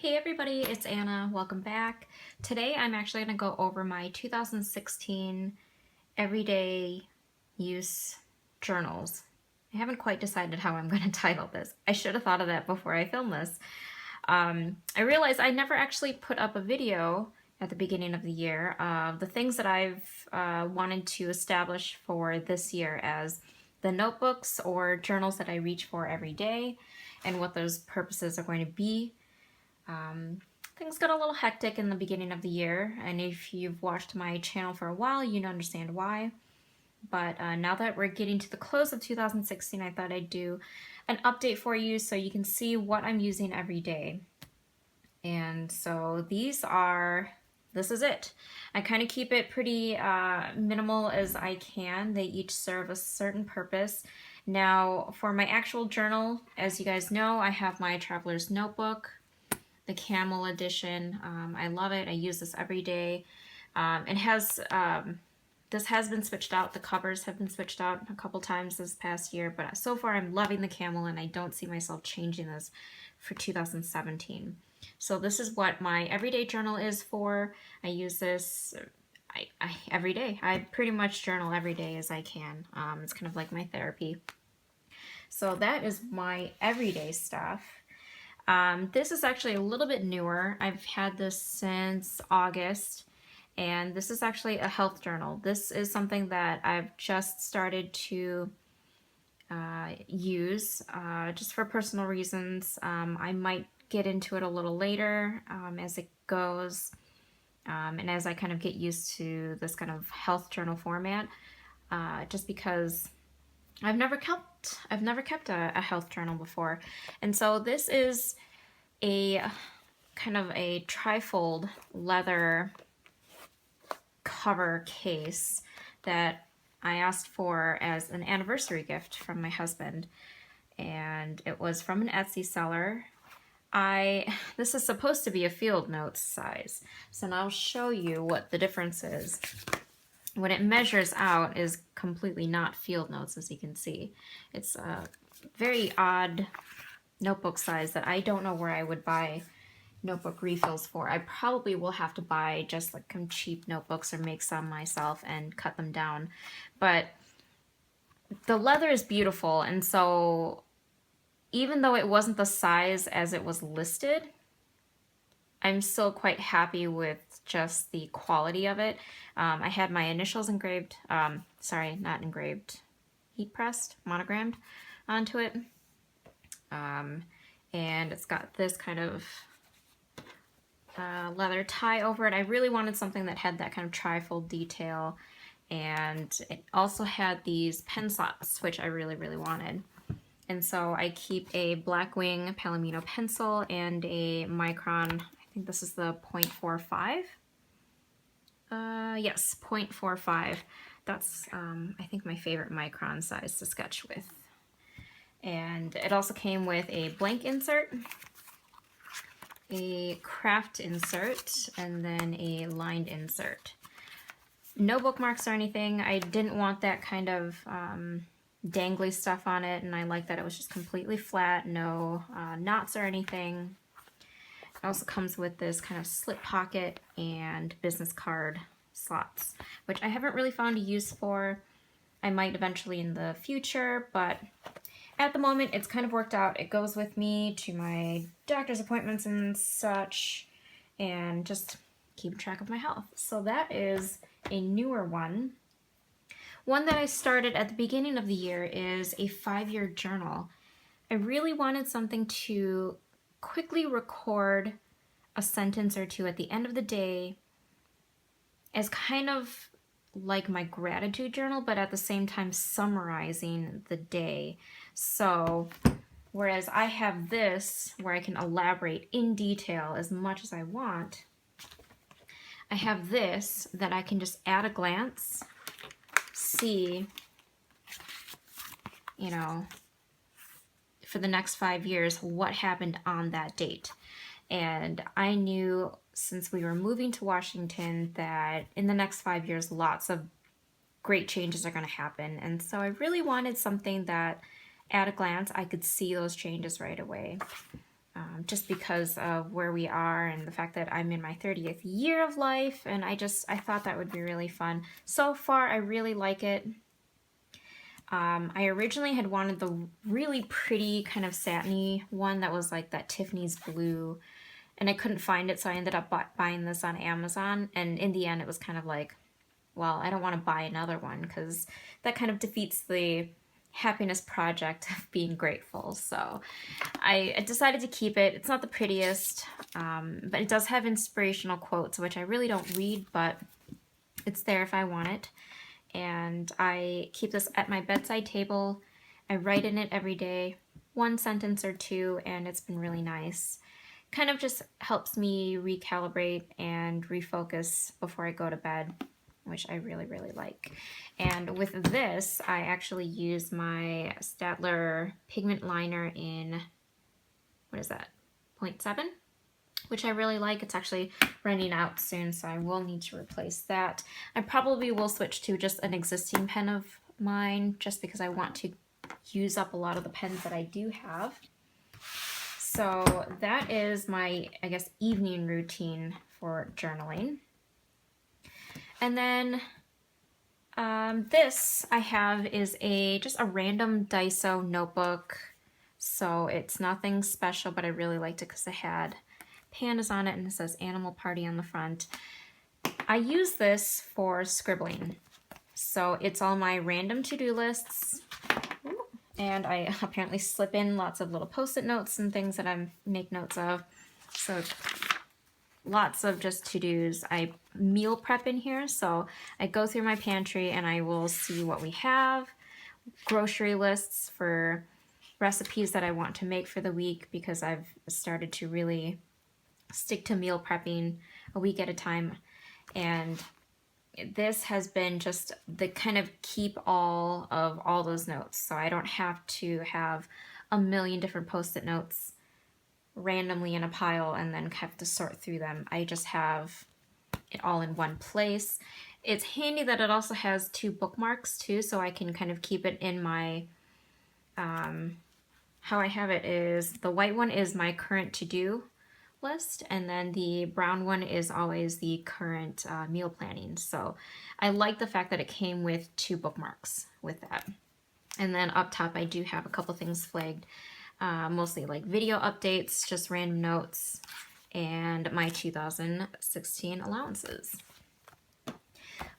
Hey everybody, it's Anna. Welcome back. Today I'm actually going to go over my 2016 everyday use journals. I haven't quite decided how I'm going to title this. I should have thought of that before I filmed this. I realized I never actually put up a video at the beginning of the year of the things that I've wanted to establish for this year as the notebooks or journals that I reach for every day and what those purposes are going to be. Things got a little hectic in the beginning of the year, and if you've watched my channel for a while, you understand why. But now that we're getting to the close of 2016, I thought I'd do an update for you so you can see what I'm using every day. And so this is it. I kind of keep it pretty minimal as I can. They each serve a certain purpose. Now, for my actual journal, as you guys know, I have my Traveler's Notebook, the Camel edition. I love it. I use this every day. This has been switched out. The covers have been switched out a couple times this past year, but so far I'm loving the Camel and I don't see myself changing this for 2017. So this is what my everyday journal is for. I use this every day. I pretty much journal every day as I can. It's kind of like my therapy. So that is my everyday stuff. This is actually a little bit newer. I've had this since August, and this is actually a health journal. This is something that I've just started to use just for personal reasons. I might get into it a little later as it goes, and as I kind of get used to this kind of health journal format, just because I've never kept a health journal before. And so this is a kind of a trifold leather cover case that I asked for as an anniversary gift from my husband. And it was from an Etsy seller. This is supposed to be a field notes size. So now I'll show you what the difference is. When it measures out is completely not field notes, as you can see. It's a very odd notebook size that I don't know where I would buy notebook refills for. I probably will have to buy just like some cheap notebooks or make some myself and cut them down. But the leather is beautiful, and so even though it wasn't the size as it was listed, I'm still quite happy with just the quality of it. I had my initials engraved, sorry, not engraved, heat pressed, monogrammed onto it. And it's got this kind of leather tie over it. I really wanted something that had that kind of trifold detail, and it also had these pen slots, which I really, really wanted. And so I keep a Blackwing Palomino pencil and a Micron, I think this is the 0.45. Yes, 0.45. That's, I think, my favorite Micron size to sketch with. And it also came with a blank insert, a craft insert, and then a lined insert. No bookmarks or anything. I didn't want that kind of dangly stuff on it, and I like that it was just completely flat, no knots or anything. It also comes with this kind of slip pocket and business card slots, which I haven't really found a use for. I might eventually in the future, but at the moment it's kind of worked out. It goes with me to my doctor's appointments and such, and just keep track of my health. So that is a newer one. One that I started at the beginning of the year is a 5-year journal. I really wanted something to quickly record a sentence or two at the end of the day as kind of like my gratitude journal, but at the same time summarizing the day. So whereas I have this where I can elaborate in detail as much as I want, I have this that I can just at a glance see, you know, for the next 5 years what happened on that date. And I knew since we were moving to Washington that in the next 5 years lots of great changes are going to happen, and so I really wanted something that at a glance I could see those changes right away. just because of where we are and the fact that I'm in my 30th year of life, and I thought that would be really fun. So far, I really like it. I originally had wanted the really pretty kind of satiny one that was like that Tiffany's blue, and I couldn't find it, so I ended up buying this on Amazon, and in the end it was kind of like, well, I don't want to buy another one because that kind of defeats the happiness project of being grateful. So I decided to keep it. It's not the prettiest, but it does have inspirational quotes, which I really don't read, but it's there if I want it. And I keep this at my bedside table. I write in it every day, one sentence or two, and it's been really nice. Kind of just helps me recalibrate and refocus before I go to bed, which I really, really like. And with this, I actually use my Staedtler pigment liner in, what is that, 0.7? Which I really like. It's actually running out soon, so I will need to replace that. I probably will switch to just an existing pen of mine, just because I want to use up a lot of the pens that I do have. So that is my, I guess, evening routine for journaling. And then this I have is just a random Daiso notebook. So it's nothing special, but I really liked it because it had pandas on it and it says Animal Party on the front. I use this for scribbling. So it's all my random to-do lists. And I apparently slip in lots of little post-it notes and things that I make notes of. So lots of just to-dos. I meal prep in here, so I go through my pantry and I will see what we have, grocery lists for recipes that I want to make for the week, because I've started to really stick to meal prepping a week at a time. And this has been just the kind of keep all of all those notes, so I don't have to have a million different post-it notes randomly in a pile and then have to sort through them. I just have it all in one place. It's handy that it also has 2 bookmarks too, so I can kind of keep it in my, how I have it is, the white one is my current to-do list, and then the brown one is always the current meal planning. So I like the fact that it came with 2 bookmarks with that. And then up top I do have a couple things flagged, mostly like video updates, just random notes, and my 2016 allowances.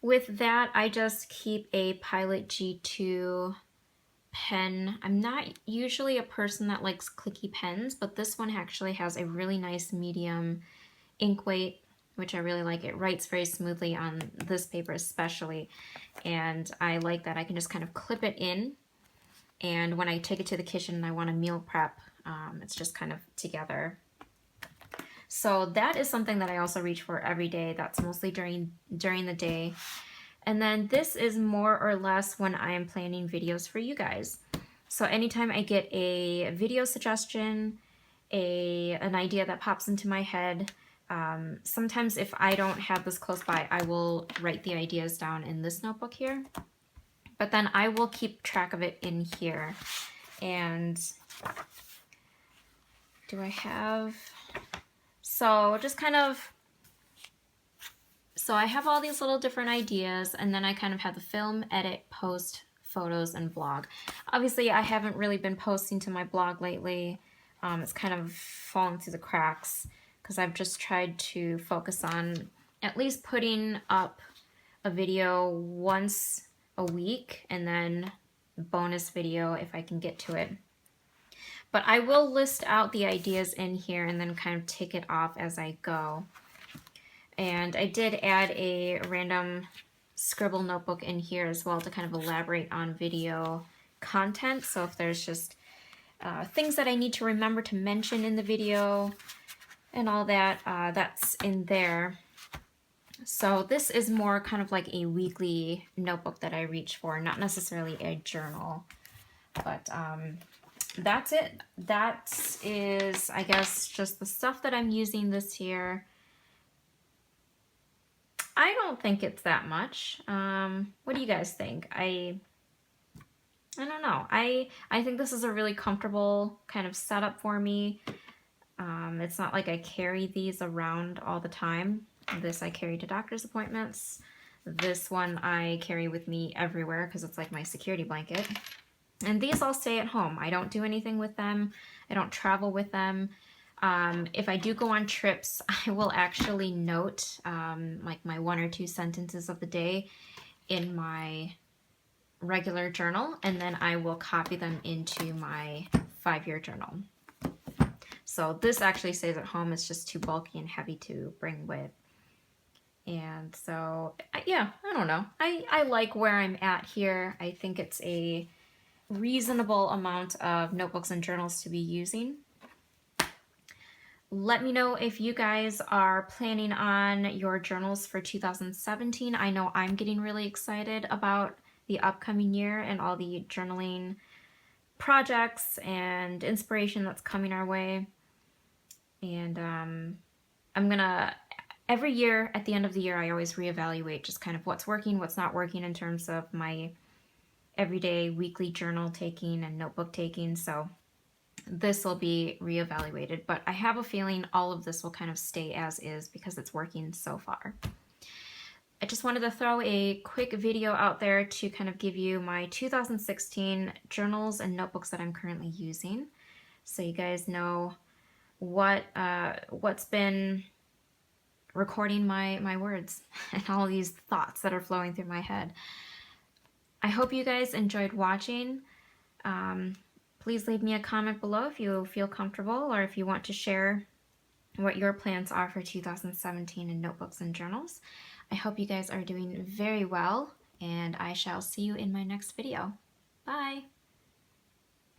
With that, I just keep a Pilot G2 pen. I'm not usually a person that likes clicky pens, but this one actually has a really nice medium ink weight, which I really like. It writes very smoothly on this paper especially, and I like that I can just kind of clip it in, and when I take it to the kitchen and I want to meal prep, it's just kind of together. So that is something that I also reach for every day. That's mostly during the day. And then this is more or less when I am planning videos for you guys. So anytime I get a video suggestion, an idea that pops into my head, sometimes if I don't have this close by, I will write the ideas down in this notebook here. But then I will keep track of it in here. And do I have... So just kind of... So I have all these little different ideas, and then I kind of have the film, edit, post, photos, and blog. Obviously, I haven't really been posting to my blog lately. It's kind of fallen through the cracks because I've just tried to focus on at least putting up a video once a week, and then a bonus video if I can get to it. But I will list out the ideas in here and then kind of tick it off as I go. And I did add a random scribble notebook in here as well to kind of elaborate on video content. So if there's just things that I need to remember to mention in the video and all that, that's in there. So this is more kind of like a weekly notebook that I reach for, not necessarily a journal. But that's it. That is, I guess, just the stuff that I'm using this year. I don't think it's that much. What do you guys think? I don't know. I think this is a really comfortable kind of setup for me. It's not like I carry these around all the time. This I carry to doctor's appointments. This one I carry with me everywhere because it's like my security blanket. And these all stay at home. I don't do anything with them. I don't travel with them. If I do go on trips, I will actually note like my 1 or 2 sentences of the day in my regular journal, and then I will copy them into my 5-year journal. So this actually stays at home. It's just too bulky and heavy to bring with. And so, yeah, I don't know. I like where I'm at here. I think it's a reasonable amount of notebooks and journals to be using. Let me know if you guys are planning on your journals for 2017. I know I'm getting really excited about the upcoming year and all the journaling projects and inspiration that's coming our way. And I'm gonna, every year at the end of the year, I always reevaluate just kind of what's working, what's not working in terms of my everyday weekly journal taking and notebook taking. So this will be reevaluated, but I have a feeling all of this will kind of stay as is because it's working so far. I just wanted to throw a quick video out there to kind of give you my 2016 journals and notebooks that I'm currently using, so you guys know what's been recording my words and all these thoughts that are flowing through my head. I hope you guys enjoyed watching. Please leave me a comment below if you feel comfortable or if you want to share what your plans are for 2017 in notebooks and journals. I hope you guys are doing very well, and I shall see you in my next video. Bye!